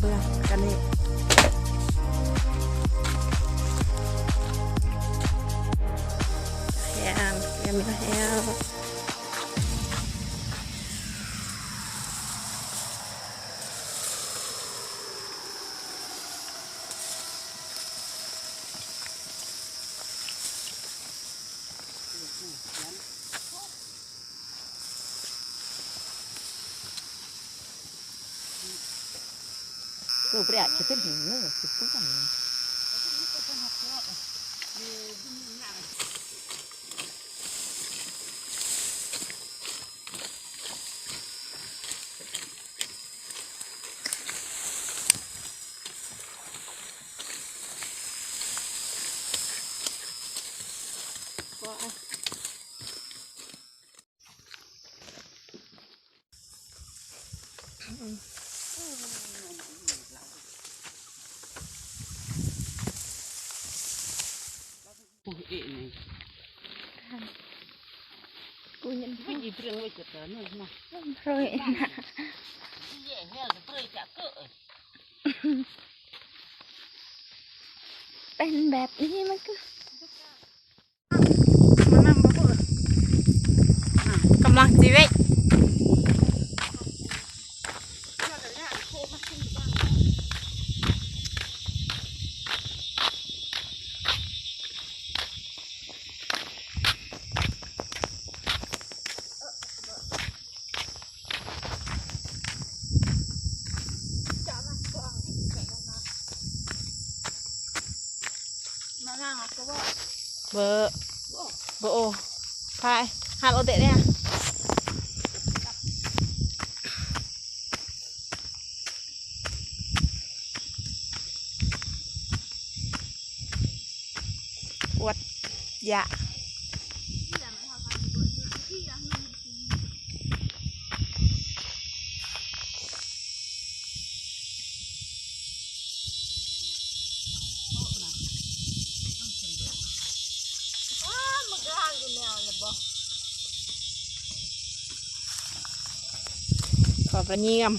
เบื่อกันนี่แฮมยังมีแฮมตัวเปรี้ยจะเป็นหินเลยคือปุ๊บกันกูเองกูยัน ไม่ยีเปรี้ยงไว้จัดเลยนั่นนะ โรยนะ แย่แย่จะเปรี้ยจะเกะ เป็นแบบนี้มันก็มานั่งมาพูดกำลังจีเวกเบอร์เบอร์โอพายหาโอเตะเนี่ยอวดยะขอประเนียม